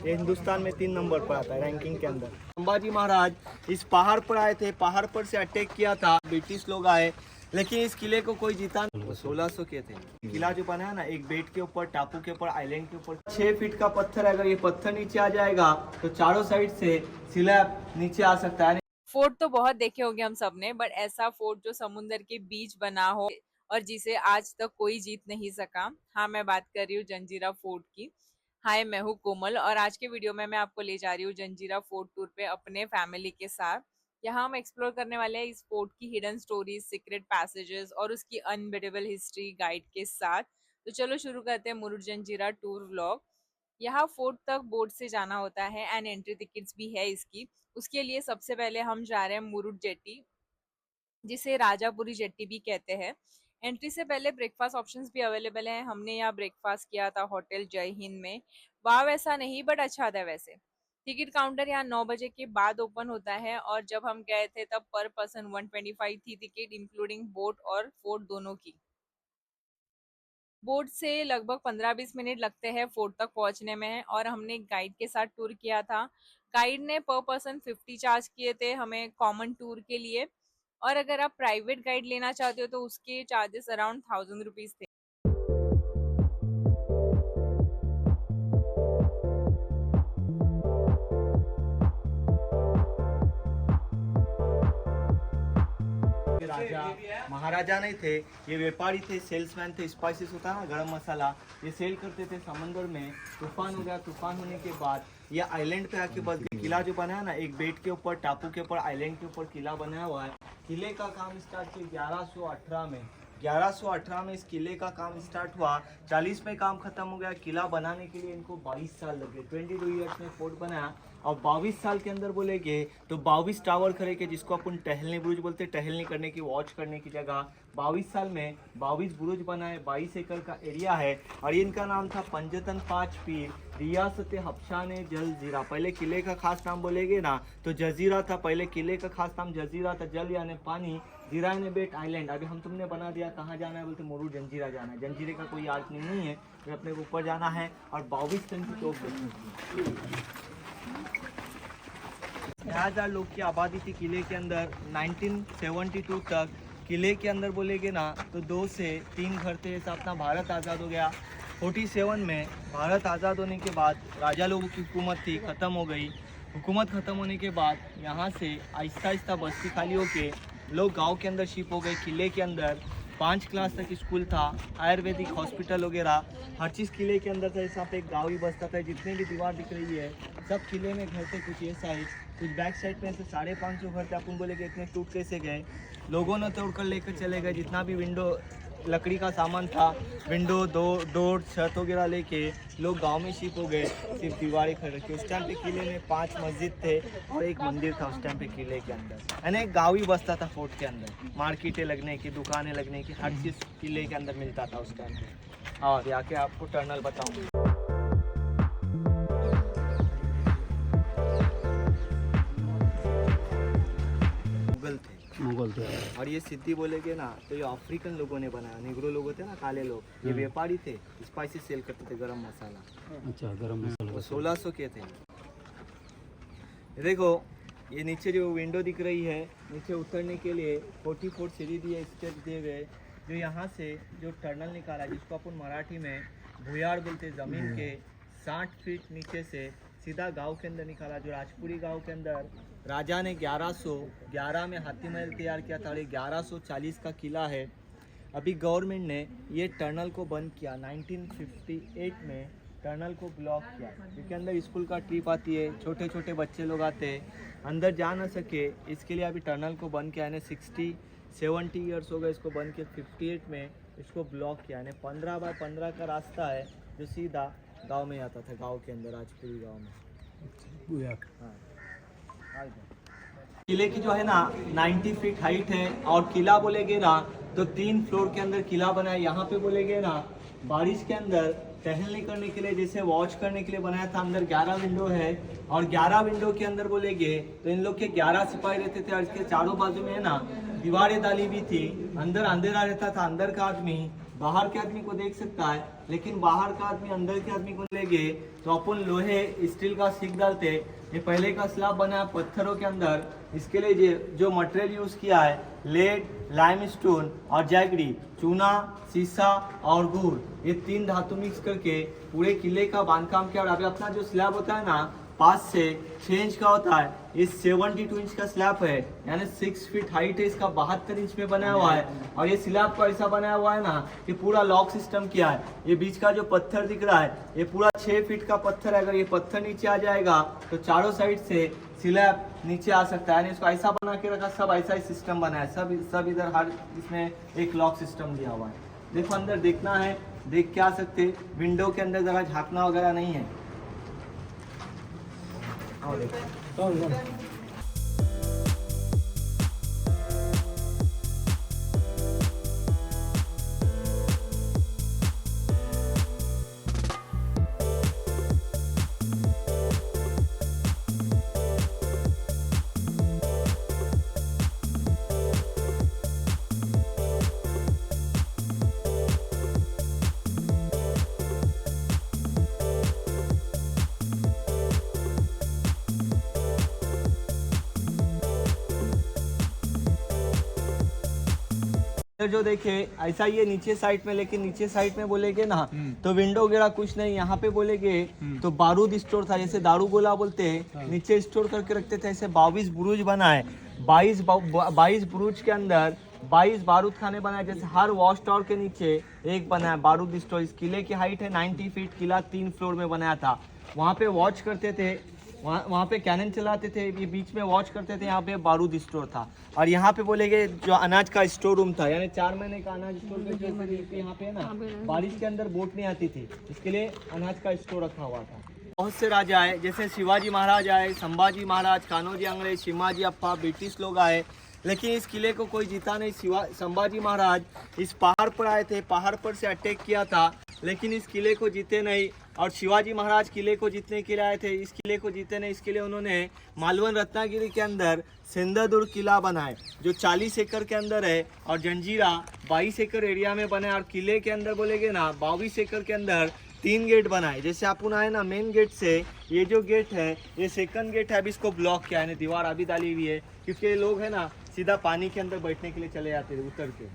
ये हिंदुस्तान में 3 नंबर पर आता है रैंकिंग के अंदर। संभाजी महाराज इस पहाड़ पर आए थे, पहाड़ पर से अटैक किया था, ब्रिटिश लोग आए, लेकिन इस किले को कोई जीता नहीं। वो 1600 के थे। किला जो बना है ना, एक बेट के ऊपर, टापू के ऊपर, आइलैंड के ऊपर 6 फीट का पत्थर है। अगर ये पत्थर नीचे आ जाएगा तो चारों साइड से स्लैब नीचे आ सकता है। फोर्ट तो बहुत देखे होंगे हम सबने, बट ऐसा फोर्ट जो समुंदर के बीच बना हो और जिसे आज तक कोई जीत नहीं सका। हाँ, मैं बात कर रही हूँ जंजीरा फोर्ट की। हाय, मैं हूँ कोमल और आज के वीडियो में मैं आपको ले जा रही हूँ जंजीरा फोर्ट टूर पे अपने फैमिली के साथ। यहाँ हम एक्सप्लोर करने वाले हैं इस फोर्ट की हिडन स्टोरीज, सीक्रेट पैसेजेस और उसकी अनबिलीवेबल हिस्ट्री गाइड के साथ। तो चलो शुरू करते हैं मुरुड जंजीरा टूर व्लॉग। यहाँ फोर्ट तक बोट से जाना होता है एंड एंट्री टिकट्स भी है इसकी। उसके लिए सबसे पहले हम जा रहे हैं मुरुड जेट्टी, जिसे राजापुरी जेट्टी भी कहते हैं। एंट्री से पहले ब्रेकफास्ट ऑप्शंस भी अवेलेबल हैं। हमने यहाँ ब्रेकफास्ट किया था होटल जय हिंद में। वाह वैसा नहीं, बट अच्छा था वैसे। टिकट काउंटर यहाँ 9 बजे के बाद ओपन होता है और जब हम गए थे तब पर पर्सन 125 थी टिकट, इंक्लूडिंग बोट और फोर्ट दोनों की। बोट से लगभग 15-20 मिनट लगते हैं फोर्ट तक पहुंचने में और हमने गाइड के साथ टूर किया था। गाइड ने पर पर्सन 50 चार्ज किए थे हमें कॉमन टूर के लिए, और अगर आप प्राइवेट गाइड लेना चाहते हो तो उसके चार्जेस अराउंड 1000 रुपीज थे। राजा महाराजा नहीं थे, ये व्यापारी थे, सेल्समैन थे। स्पाइसेस होता है ना, गरम मसाला, ये सेल करते थे समंदर में। तूफान हो गया, तूफान होने के बाद ये आइलैंड पे आके बस गए। किला जो बना है ना, एक बेट के ऊपर, टापू के ऊपर, आइलैंड के ऊपर किला बनाया हुआ है। किले का काम स्टार्ट किया 1118 में। 1118 में इस किले का काम स्टार्ट हुआ, 40 में काम खत्म हो गया। किला बनाने के लिए इनको 22 साल लगे। 22 ईयर्स में फोर्ट बनाया और 22 साल के अंदर बोलेगे तो 22 टावर खड़े के, जिसको अपन टहलने बुरुज बोलते, टहलने करने की, वॉच करने की जगह। 22 साल में 22 बुरुज बनाए, 22 एकड़ का एरिया है। और इनका नाम था पंजतन पाँच पीर, रियासत हबशान जलजीरा। पहले किले का खास नाम बोलेगे ना तो जजीरा था। पहले किले का खास नाम जजीरा था, जल यानी पानी, जीरा यानी बेट, आइलैंड। अभी हम तुमने बना दिया, कहाँ जाना है बोलते मुरुड जंजीरा जाना है। जंजीरे का कोई आर्ट नहीं है, तो अपने को ऊपर जाना है। और 22 टन की तोप 6000 लोग की आबादी थी किले के अंदर। 1972 तक किले के अंदर बोलेगे ना तो 2 से 3 घर थे। ऐसा अपना भारत आज़ाद हो गया। 47 में भारत आज़ाद होने के बाद राजा लोगों की हुकूमत थी, ख़त्म हो गई। हुकूमत ख़त्म होने के बाद यहाँ से आहिस्ता आहिस्ता बस्ती खाली होके लोग गांव के अंदर शिफ्ट हो गए। किले के अंदर 5 क्लास तक स्कूल था, आयुर्वेदिक हॉस्पिटल वगैरह, हर चीज़ किले के अंदर था। इस पे एक गाँव ही बसता था। जितने भी दीवार दिख रही है सब किले में घर थे। कुछ ये साइड, कुछ बैक साइड में से 550 घर थे। अपन बोले कि इतने टूट कैसे गए, लोगों ने तोड़ कर लेकर चले गए। जितना भी विंडो लकड़ी का सामान था, विंडो, डोर, छत वगैरह लेके लोग गांव में शिफ्ट हो गए। सिर्फ दीवारें खड़ी रखी। उस टाइम पे किले में 5 मस्जिद थे और एक मंदिर था उस टाइम पे किले के अंदर। यानी एक गाँव ही बसता था फोर्ट के अंदर। मार्केटें लगने की, दुकानें लगने की, हर चीज़ किले के अंदर मिलता था उस टाइम पे। और आके आपको टनल बताऊँगा। मुगल थे। और ये सिद्धि बोलेगे ना तो ये अफ्रीकन लोगों ने बनाया। निग्रो लोग होते ना, काले लोग, ये व्यापारी थे, स्पाइसी सेल करते थे, गरम मसाला। अच्छा, गरम मसाला। वो 1600 के थे। देखो ये नीचे जो विंडो दिख रही है, नीचे उतरने के लिए 40 फुट सीढ़ी दिए, स्टेप दिए गए। जो यहाँ से जो टनल निकाला, जिसको अपन मराठी में भुयाड़ बोलते, ज़मीन के 60 फीट नीचे से सीधा गांव के अंदर निकाला। जो राजपुरी गांव के अंदर राजा ने 1111 में हाथी महल तैयार किया था और 1140 का किला है। अभी गवर्नमेंट ने ये टनल को बंद किया। 1958 में टनल को ब्लॉक किया क्योंकि अंदर स्कूल का ट्रिप आती है, छोटे छोटे बच्चे लोग आते हैं, अंदर जा ना सके, इसके लिए अभी टनल को बंद किया। यानी 60-70 ईयर्स हो गए इसको बंद किया। 58 में इसको ब्लॉक किया। यानी 15 बाय 15 का रास्ता है जो सीधा गांव में आता था, गांव के अंदर, राजपुरी गांव में। हाँ, किले की जो है ना 90 फीट हाइट है। और किला बोलेगे ना तो 3 फ्लोर के अंदर किला बना है। यहाँ पे बोलेगे ना बारिश के अंदर टहलने करने के लिए, जैसे वॉच करने के लिए बनाया था। अंदर 11 विंडो है और 11 विंडो के अंदर बोलेगे तो इन लोग के 11 सिपाही रहते थे। और इसके चारों बाजू में है ना दीवारें डाली भी थी। अंदर अंधेरा रहता था, अंदर का आदमी बाहर के आदमी को देख सकता है, लेकिन बाहर का आदमी अंदर के आदमी को लेंगे तो अपन लोहे स्टील का सीख डालते। ये पहले का स्लैब बना है पत्थरों के अंदर। इसके लिए जो मटेरियल यूज किया है लेड, लाइमस्टोन और जैगरी, चूना, सीसा और गुड़, ये 3 धातु मिक्स करके पूरे किले का बांधकाम किया। और अभी अपना जो स्लैब होता है ना 5 से 6 इंच का होता है, ये 72 इंच का स्लैब है, यानी 6 फीट हाइट है इसका, 72 इंच में बनाया हुआ है। और ये स्लैब को ऐसा बनाया हुआ है ना कि पूरा लॉक सिस्टम किया है। ये बीच का जो पत्थर दिख रहा है ये पूरा 6 फीट का पत्थर है। अगर ये पत्थर नीचे आ जाएगा तो चारों साइड से स्लैब नीचे आ सकता है, यानी इसको ऐसा बना के रखा, सब ऐसा ही सिस्टम बना है, सब इधर हर इसमें एक लॉक सिस्टम दिया हुआ है। देखो अंदर देखना है, देख के आ सकते। विंडो के अंदर जगह झाँकना वगैरह नहीं है। जो देखे ऐसा ये नीचे साइड में, लेकिन नीचे साइड में बोलेगे ना तो विंडो वगैरह कुछ नहीं। यहाँ पे बोलेगे तो बारूद स्टोर था, जैसे दारू गोला बोलते हैं, नीचे स्टोर करके रखते थे। ऐसे 22 बुरुज बना है, 22 बुरुज के अंदर 22 बारूद खाने बनाए। जैसे हर वॉच टावर के नीचे एक बना है बारूद स्टोर। इस किले की हाइट है 90 फीट। किला 3 फ्लोर में बनाया था। वहाँ पे वॉच करते थे, वहाँ पे कैनन चलाते थे, ये बीच में वॉच करते थे। यहाँ पे बारूद स्टोर था। और यहाँ पे बोलेगे जो अनाज का स्टोर रूम था, यानी 4 महीने का अनाज स्टोर करके यहाँ पे ना बारिश के अंदर बोट नहीं आती थी, इसके लिए अनाज का स्टोर रखा हुआ था। बहुत से राजा आए, जैसे शिवाजी महाराज आए, संभाजी महाराज, कान्होजी अंग्रेज, शिवाजी अप्पा, ब्रिटिश लोग आए, लेकिन इस किले को कोई जीता नहीं। संभाजी महाराज इस पहाड़ पर आए थे, पहाड़ पर से अटैक किया था, लेकिन इस किले को जीते नहीं। और शिवाजी महाराज किले को जीतने के लिए आए थे, इस किले को जीते नहीं। इसके लिए उन्होंने मालवन रत्नागिरी के अंदर सिंधुदुर्ग किला बनाए, जो 40 एकड़ के अंदर है, और जंजीरा 22 एकड़ एरिया में बना है। और किले के अंदर बोलेगे ना 22 एकड़ के अंदर 3 गेट बनाए। जैसे अपन आए ना मेन गेट से, ये जो गेट है ये सेकंड गेट है, अभी इसको ब्लॉक किया है, दीवार अभी डाली हुई है, क्योंकि लोग है ना सीधा पानी के अंदर बैठने के लिए चले जाते थे उतर के,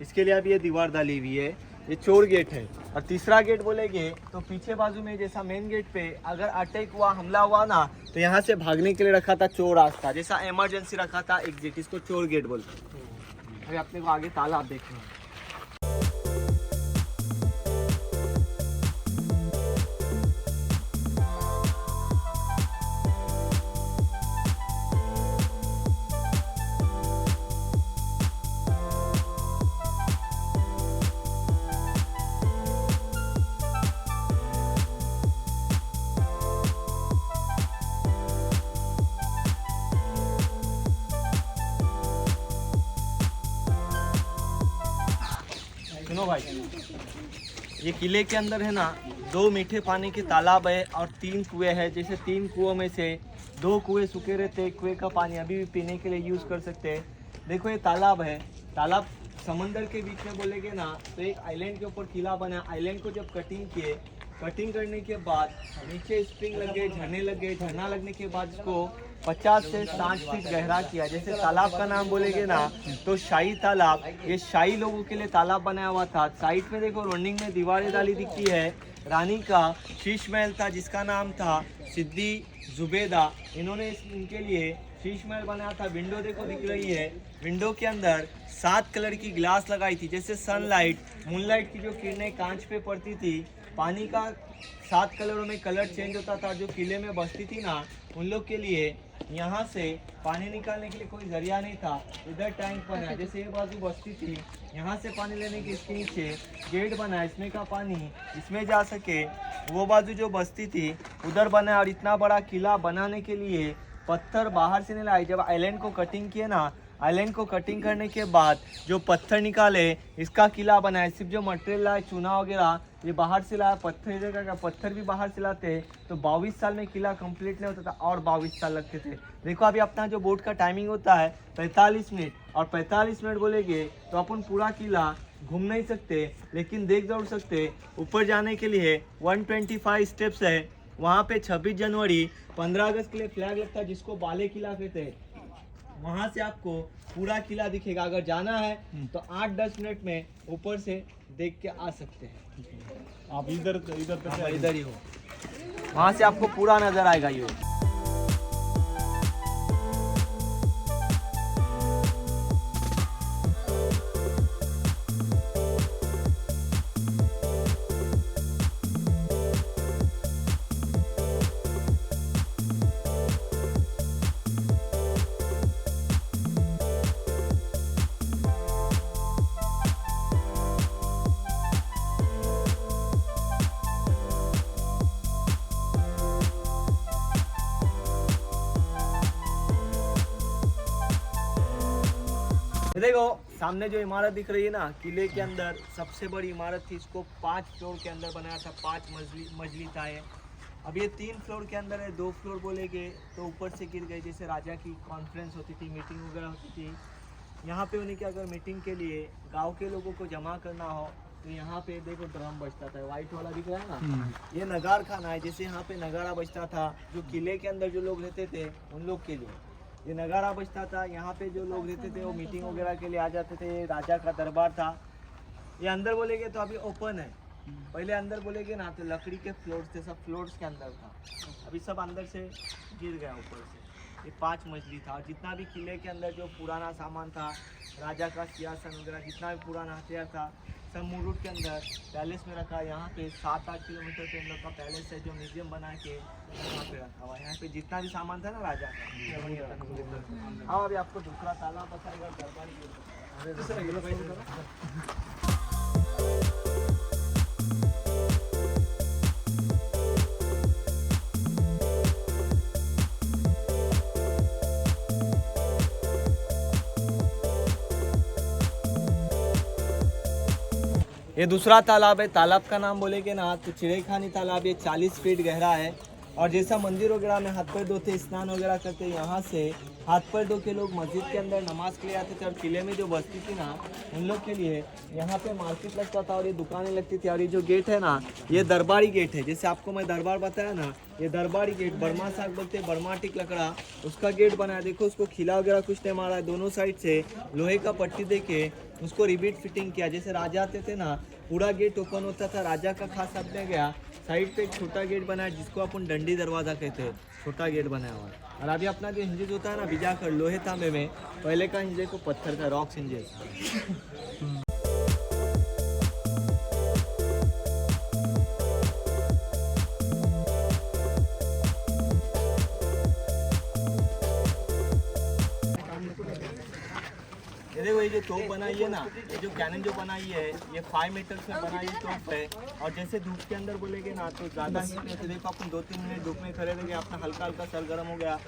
इसके लिए अभी ये दीवार डाली हुई है। ये चोर गेट है। और तीसरा गेट बोलेगे तो पीछे बाजू में, जैसा मेन गेट पे अगर अटैक हुआ, हमला हुआ ना, तो यहाँ से भागने के लिए रखा था चोर रास्ता, जैसा इमरजेंसी रखा था एग्जिट, इसको चोर गेट बोलते हैं। अभी अपने को आगे तालाब देखना है। सुनो भाई, ये किले के अंदर है ना 2 मीठे पानी के तालाब है और 3 कुएं हैं। जैसे 3 कुओं में से 2 कुएं सूखे रहते हैं, कुएं का पानी अभी भी पीने के लिए यूज़ कर सकते हैं। देखो ये तालाब है, तालाब समंदर के बीच में बोलेगे ना तो एक आइलैंड के ऊपर किला बना। आइलैंड को जब कटिंग किए, कटिंग करने के बाद नीचे स्प्रिंग लग गए, झरने लग गए, झरना लगने के बाद इसको 50 से 60 फीट गहरा किया। जैसे तालाब का नाम बोलेगे ना तो शाही तालाब, ये शाही लोगों के लिए तालाब बनाया हुआ था। साइड में देखो रनिंग में दीवारें डाली दिखती है। रानी का शीश महल था जिसका नाम था सिद्दी जुबेदा, इन्होंने इनके लिए शीश महल बनाया था। विंडो देखो दिख रही है, विंडो के अंदर 7 कलर की ग्लास लगाई थी। जैसे सनलाइट, मूनलाइट की जो किरणें कांच पे पड़ती थी, पानी का 7 कलरों में कलर चेंज होता था। जो किले में बसती थी ना उन लोग के लिए यहाँ से पानी निकालने के लिए कोई जरिया नहीं था। इधर टैंक बना है, जैसे ये बाजू बसती थी, यहाँ से पानी लेने के इसके नीचे गेट बना है, इसमें का पानी इसमें जा सके। वो बाजू जो बसती थी उधर बना है। और इतना बड़ा किला बनाने के लिए पत्थर बाहर से नहीं लाए। जब आइलैंड को कटिंग किए ना, आइलैंड को कटिंग करने के बाद जो पत्थर निकाले इसका किला बनाए। सिर्फ जो मटेरियल लाए चूना वगैरह ये बाहर से लाया, पत्थर भी बाहर से लाते तो 22 साल में किला कंप्लीट नहीं होता था, और 22 साल लगते थे। देखो अभी अपना जो बोट का टाइमिंग होता है 45 मिनट, और 45 मिनट बोलेंगे तो अपन पूरा किला घूम नहीं सकते, लेकिन देख जरूर सकते। ऊपर जाने के लिए 125 स्टेप्स है। वहाँ पे 26 जनवरी 15 अगस्त के लिए फ्लैग लगता है, जिसको बाले किला कहते हैं। वहाँ से आपको पूरा किला दिखेगा। अगर जाना है तो 8-10 मिनट में ऊपर से देख के आ सकते हैं। आप इधर इधर हाँ, इधर ही हो, वहाँ से आपको पूरा नजर आएगा ये। ये देखो सामने जो इमारत दिख रही है ना, किले के अंदर सबसे बड़ी इमारत थी। इसको 5 फ्लोर के अंदर बनाया था, 5 मजली था ये। अब ये 3 फ्लोर के अंदर है, 2 फ्लोर बोलेगे तो ऊपर से गिर गए। जैसे राजा की कॉन्फ्रेंस होती थी, मीटिंग वगैरह होती थी यहाँ पे। उन्हें क्या, अगर मीटिंग के लिए गांव के लोगों को जमा करना हो तो यहाँ पे देखो ड्रम बजता था, वाइट वाला दिख रहा है ना, ये नगार खाना है। जैसे यहाँ पे नगारा बजता था, जो किले के अंदर जो लोग रहते थे उन लोग के लिए ये नगारा बजता था। यहाँ पे जो लोग रहते थे वो मीटिंग वगैरह के लिए आ जाते थे। राजा का दरबार था। ये अंदर बोलेगे तो अभी ओपन है, पहले अंदर बोलेगे ना तो लकड़ी के फ्लोर्स थे, सब फ्लोर्स के अंदर था। अभी सब अंदर से गिर गया ऊपर से। ये 5 मजली था। और जितना भी किले के अंदर जो पुराना सामान था, राजा का सिंहासन वगैरह, जितना भी पुराना हथियार था, सब मुरुड के अंदर पैलेस में रखा। यहाँ पे 7-8 किलोमीटर के अंदर का पैलेस है, जो म्यूजियम बना के यहाँ पे रखा हुआ है। यहाँ पे जितना भी सामान था ना राजा का। हाँ, अभी आपको दूसरा तालाब बताएगा, दरबारी। ये दूसरा तालाब है। तालाब का नाम बोलेंगे ना तो चिड़ेखानी तालाब। ये 40 फीट गहरा है। और जैसा मंदिर वगैरह में हाथ पैर धोते, स्नान वगैरह करते, यहाँ से हाथ पैर धो के लोग मस्जिद के अंदर नमाज के लिए आते थे। और किले में जो बस्ती थी ना, उन लोग के लिए यहाँ पे मार्केट लगता था और ये दुकानें लगती थी। और ये जो गेट है ना, ये दरबारी गेट है। जैसे आपको मैं दरबार बताया ना, ये दरबारी गेट, बर्मा साग बोलते हैं, बर्मा टिक लकड़ा, उसका गेट बनाया। देखो उसको खिला वगैरह कुछ नहीं मारा है। दोनों साइड से लोहे का पट्टी दे के उसको रिबीट फिटिंग किया। जैसे राजा आते थे ना, पूरा गेट ओपन होता था। राजा का खास अपने गया साइड पे एक छोटा गेट बनाया, जिसको अपन डंडी दरवाजा कहते हैं। छोटा गेट बनाया हुआ है। और अभी अपना जो हिंजेज होता है ना, बिजाकर लोहे तांबे में, पहले का हिंजे को पत्थर का रॉक्स हिंजेज। देखो ये जो तोप बनाई है ना, ये जो कैनन जो बनाई है, ये 5 मीटर्स में बनाई तोप है। और जैसे धूप के अंदर बोलेगे ना तो ज़्यादा हीट में से देखो अपन 2-3 मिनट धूप में खड़े रहेंगे, अपना हल्का हल्का सर गर्म हो गया।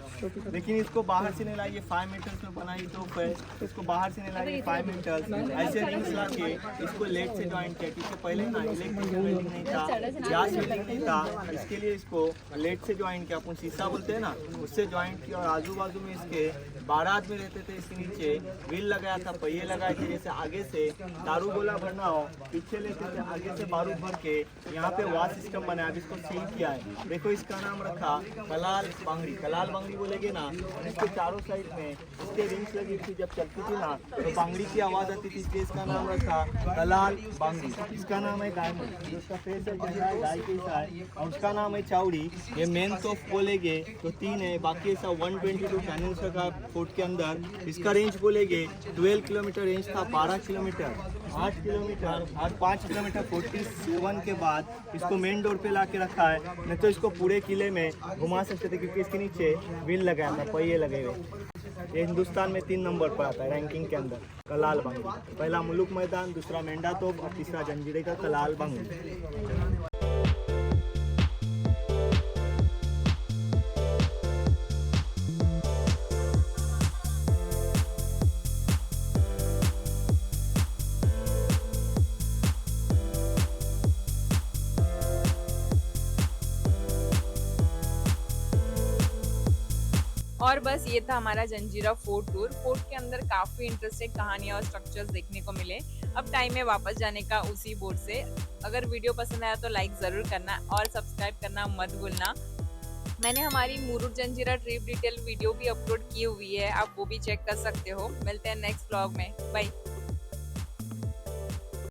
लेकिन इसको बाहर से नहीं लाई, ये 5 मीटर्स में बनाई तोप है। इसको बाहर से नहीं लाई, 5 मीटर्स ऐसे रिंग्स ला के इसको लेट से ज्वाइंट किया। क्योंकि पहले ना इलेक्ट्रिक वेल्डिंग नहीं था, गैस वेल्डिंग नहीं था, इसके लिए इसको लेट से ज्वाइंट किया। अपन शीशा बोलते हैं ना, उससे ज्वाइंट किया। और आजू बाजू में इसके 12 आदमी रहते थे। इसके नीचे व्हील लगाया था, पहिए लगाए थे। जैसे आगे से दारू गोला भरना हो, पीछे लेते थे, आगे से बारूद भर के यहाँ पे वाश सिस्टम बनाया, जिसको सील किया है। देखो इसका नाम रखा कलाल बांगड़ी। कलाल बांगड़ी बोलेगे ना, इसके चारों साइड में इसके रिंग्स लगी थी। जब चलती थी ना तो बांगड़ी की आवाज़ आती थी, इसलिए इसका नाम रखा कलाल बांगड़ी। इसका नाम है डायमंड, जो उसका फेस है गाय के साथ, और उसका नाम है चाउड़ी। ये मेन तोप बोलेगे तो 3 है, बाकी ऐसा 122 कैनन्स रखा फोर्ट के अंदर। इसका रेंज बोलेगे 12 किलोमीटर रेंज था, 12 किलोमीटर, 8 किलोमीटर और 5 किलोमीटर 47 के बाद इसको मेन डोर पे ला के रखा है। नहीं तो इसको पूरे किले में घुमा सकते थे, क्योंकि इसके नीचे व्हील लगाया था, पहिए लगे हुए। ये हिंदुस्तान में 3 नंबर पर आता है रैंकिंग के अंदर, कलाल बांगड़ी। पहला मुलुक मैदान, दूसरा मेंढा तोप और तीसरा जंजीरे का कलाल बांगड़ी। और बस ये था हमारा जंजीरा फोर्ट टूर। फोर्ट के अंदर काफ़ी इंटरेस्टिंग कहानियाँ और स्ट्रक्चर्स देखने को मिले। अब टाइम है वापस जाने का उसी बोट से। अगर वीडियो पसंद आया तो लाइक जरूर करना और सब्सक्राइब करना मत भूलना। मैंने हमारी मुरुड जंजीरा ट्रिप डिटेल वीडियो भी अपलोड की हुई है, आप वो भी चेक कर सकते हो। मिलते हैं नेक्स्ट व्लॉग में, बाय।